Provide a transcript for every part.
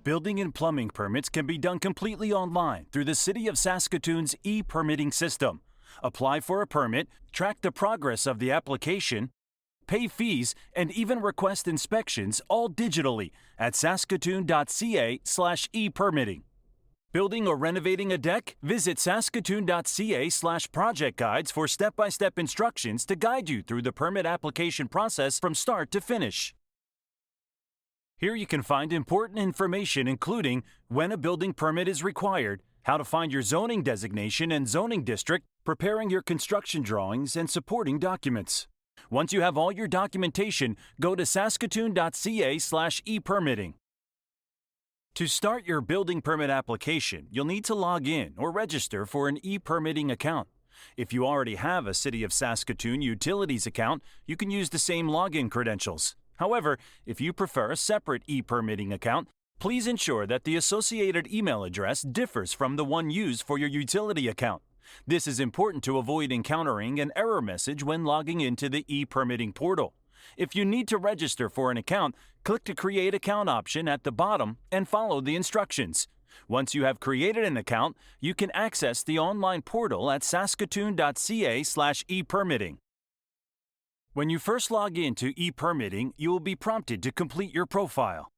Building and plumbing permits can be done completely online through the City of Saskatoon's ePermitting system. Apply for a permit, track the progress of the application, pay fees, and even request inspections all digitally at saskatoon.ca/ePermitting. Building or renovating a deck? Visit saskatoon.ca/project guides for step-by-step instructions to guide you through the permit application process from start to finish. Here you can find important information including when a building permit is required, how to find your zoning designation and zoning district, preparing your construction drawings, and supporting documents. Once you have all your documentation, go to saskatoon.ca/ePermitting. To start your building permit application, you'll need to log in or register for an ePermitting account. If you already have a City of Saskatoon Utilities account, you can use the same login credentials. However, if you prefer a separate ePermitting account, please ensure that the associated email address differs from the one used for your utility account. This is important to avoid encountering an error message when logging into the ePermitting portal. If you need to register for an account, click the Create Account option at the bottom and follow the instructions. Once you have created an account, you can access the online portal at saskatoon.ca/ePermitting. When you first log into ePermitting, you will be prompted to complete your profile.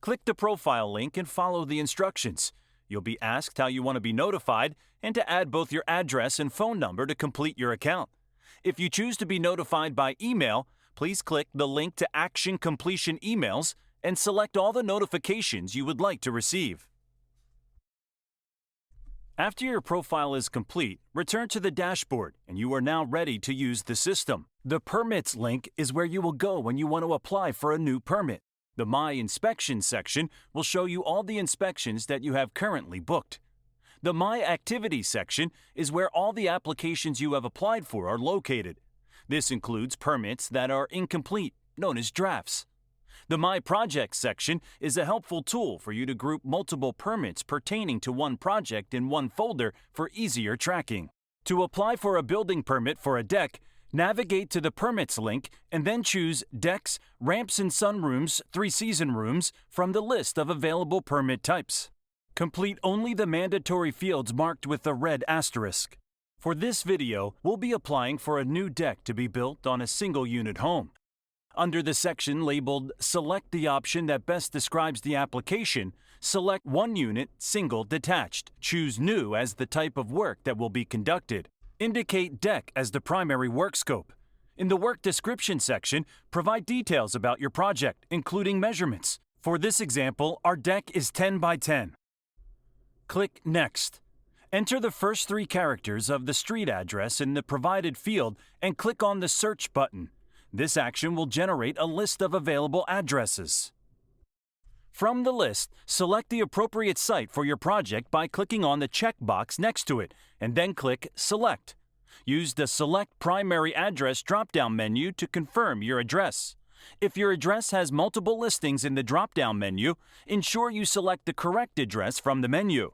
Click the profile link and follow the instructions. You'll be asked how you want to be notified and to add both your address and phone number to complete your account. If you choose to be notified by email, please click the link to Action Completion Emails and select all the notifications you would like to receive. After your profile is complete, return to the dashboard and you are now ready to use the system. The Permits link is where you will go when you want to apply for a new permit. The My Inspections section will show you all the inspections that you have currently booked. The My Activities section is where all the applications you have applied for are located. This includes permits that are incomplete, known as drafts. The My Projects section is a helpful tool for you to group multiple permits pertaining to one project in one folder for easier tracking. To apply for a building permit for a deck, navigate to the Permits link and then choose Decks, Ramps and Sunrooms, 3-Season Rooms from the list of available permit types. Complete only the mandatory fields marked with the red asterisk. For this video, we'll be applying for a new deck to be built on a single-unit home. Under the section labeled Select the option that best describes the application, select one unit, single, detached. Choose New as the type of work that will be conducted. Indicate Deck as the primary work scope. In the Work Description section, provide details about your project, including measurements. For this example, our deck is 10 by 10. Click Next. Enter the first 3 characters of the street address in the provided field and click on the Search button. This action will generate a list of available addresses. From the list, select the appropriate site for your project by clicking on the checkbox next to it, and then click Select. Use the Select Primary Address drop-down menu to confirm your address. If your address has multiple listings in the drop-down menu, ensure you select the correct address from the menu.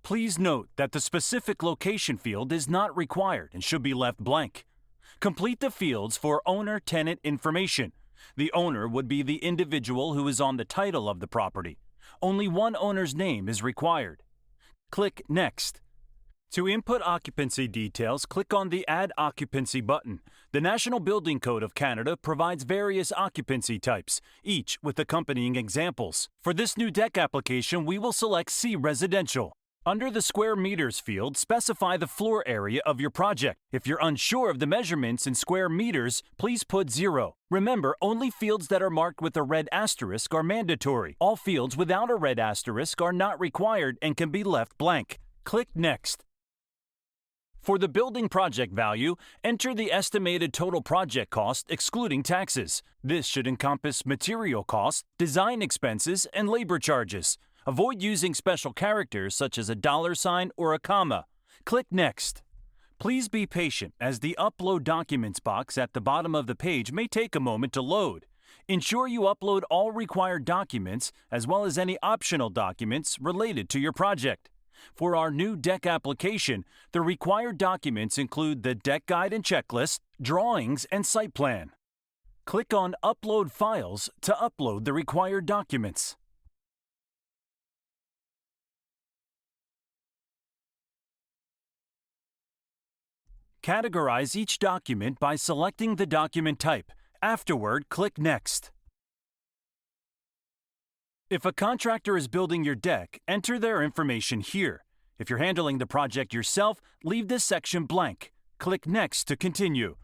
Please note that the specific location field is not required and should be left blank. Complete the fields for owner-tenant information. The owner would be the individual who is on the title of the property. Only one owner's name is required. Click Next. To input occupancy details, click on the Add Occupancy button. The National Building Code of Canada provides various occupancy types, each with accompanying examples. For this new deck application, we will select C Residential. Under the square meters field, specify the floor area of your project. If you're unsure of the measurements in square meters, please put 0. Remember, only fields that are marked with a red asterisk are mandatory. All fields without a red asterisk are not required and can be left blank. Click Next. For the building project value, enter the estimated total project cost excluding taxes. This should encompass material costs, design expenses, and labor charges. Avoid using special characters such as a $sign or a comma. Click Next. Please be patient as the Upload Documents box at the bottom of the page may take a moment to load. Ensure you upload all required documents as well as any optional documents related to your project. For our new deck application, the required documents include the deck guide and checklist, drawings, and site plan. Click on Upload Files to upload the required documents. Categorize each document by selecting the document type. Afterward, click Next. If a contractor is building your deck, enter their information here. If you're handling the project yourself, leave this section blank. Click Next to continue.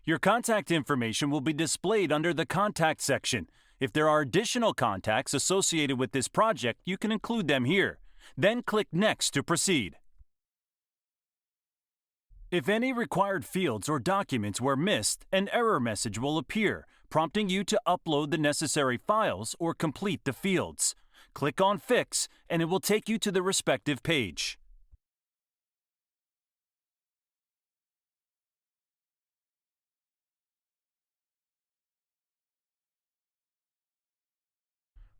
Your contact information will be displayed under the Contact section. If there are additional contacts associated with this project, you can include them here. Then click Next to proceed. If any required fields or documents were missed, an error message will appear, prompting you to upload the necessary files or complete the fields. Click on Fix, and it will take you to the respective page.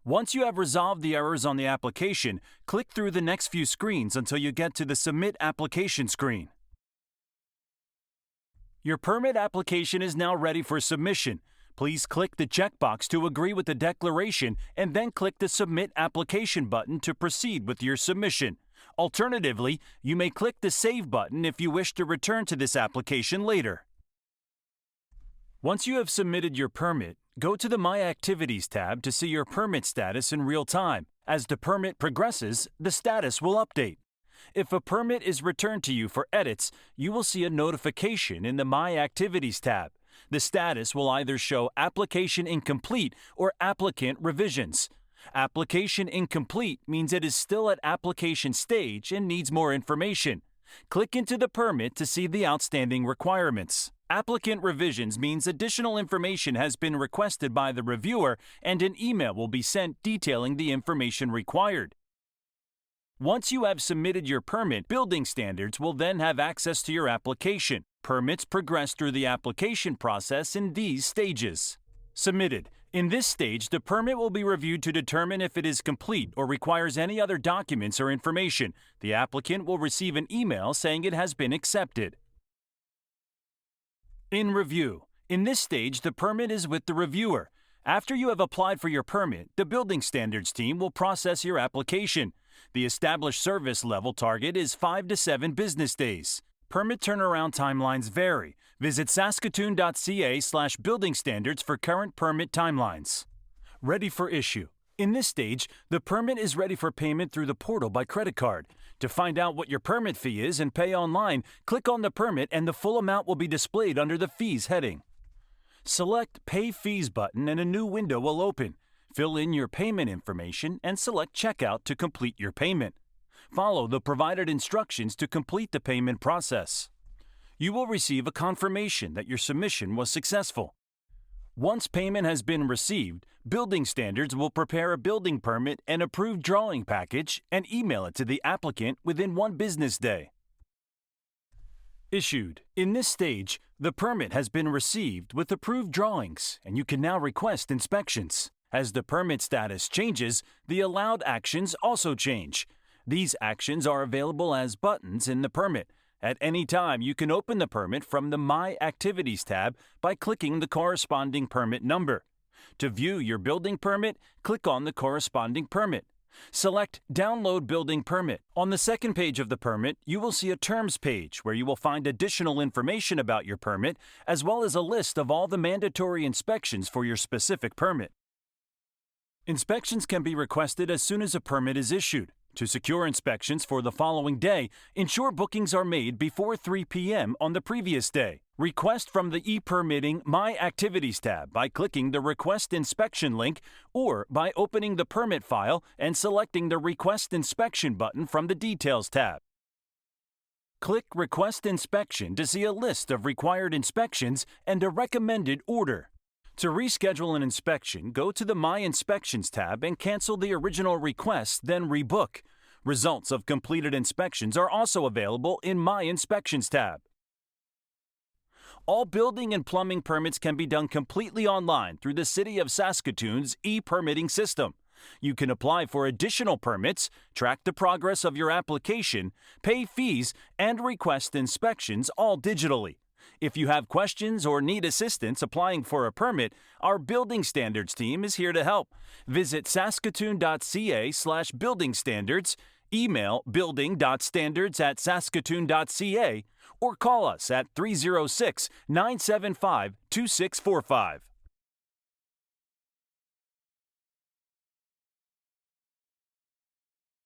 Once you have resolved the errors on the application, click through the next few screens until you get to the Submit Application screen. Your permit application is now ready for submission. Please click the checkbox to agree with the declaration and then click the Submit Application button to proceed with your submission. Alternatively, you may click the Save button if you wish to return to this application later. Once you have submitted your permit, go to the My Activities tab to see your permit status in real time. As the permit progresses, the status will update. If a permit is returned to you for edits, you will see a notification in the My Activities tab. The status will either show Application Incomplete or Applicant Revisions. Application Incomplete means it is still at application stage and needs more information. Click into the permit to see the outstanding requirements. Applicant Revisions means additional information has been requested by the reviewer and an email will be sent detailing the information required. Once you have submitted your permit, building standards will then have access to your application. Permits progress through the application process in these stages. Submitted. In this stage, the permit will be reviewed to determine if it is complete or requires any other documents or information. The applicant will receive an email saying it has been accepted. In review. In this stage, the permit is with the reviewer. After you have applied for your permit, the building standards team will process your application. The established service level target is 5 to 7 business days. Permit turnaround timelines vary. Visit saskatoon.ca/building standards for current permit timelines. Ready for issue. In this stage, the permit is ready for payment through the portal by credit card. To find out what your permit fee is and pay online, click on the permit and the full amount will be displayed under the Fees heading. Select Pay Fees button and a new window will open. Fill in your payment information and select Checkout to complete your payment. Follow the provided instructions to complete the payment process. You will receive a confirmation that your submission was successful. Once payment has been received, Building Standards will prepare a building permit and approved drawing package and email it to the applicant within 1 business day. Issued. In this stage, the permit has been received with approved drawings, and you can now request inspections. As the permit status changes, the allowed actions also change. These actions are available as buttons in the permit. At any time, you can open the permit from the My Activities tab by clicking the corresponding permit number. To view your building permit, click on the corresponding permit. Select Download Building Permit. On the second page of the permit, you will see a Terms page where you will find additional information about your permit, as well as a list of all the mandatory inspections for your specific permit. Inspections can be requested as soon as a permit is issued. To secure inspections for the following day, ensure bookings are made before 3 p.m. on the previous day. Request from the ePermitting My Activities tab by clicking the Request Inspection link or by opening the permit file and selecting the Request Inspection button from the Details tab. Click Request Inspection to see a list of required inspections and a recommended order. To reschedule an inspection, go to the My Inspections tab and cancel the original request, then rebook. Results of completed inspections are also available in My Inspections tab. All building and plumbing permits can be done completely online through the City of Saskatoon's ePermitting system. You can apply for additional permits, track the progress of your application, pay fees, and request inspections all digitally. If you have questions or need assistance applying for a permit, our Building Standards team is here to help. Visit saskatoon.ca/building standards Email building.standards@saskatoon.ca or call us at 306 975 2645.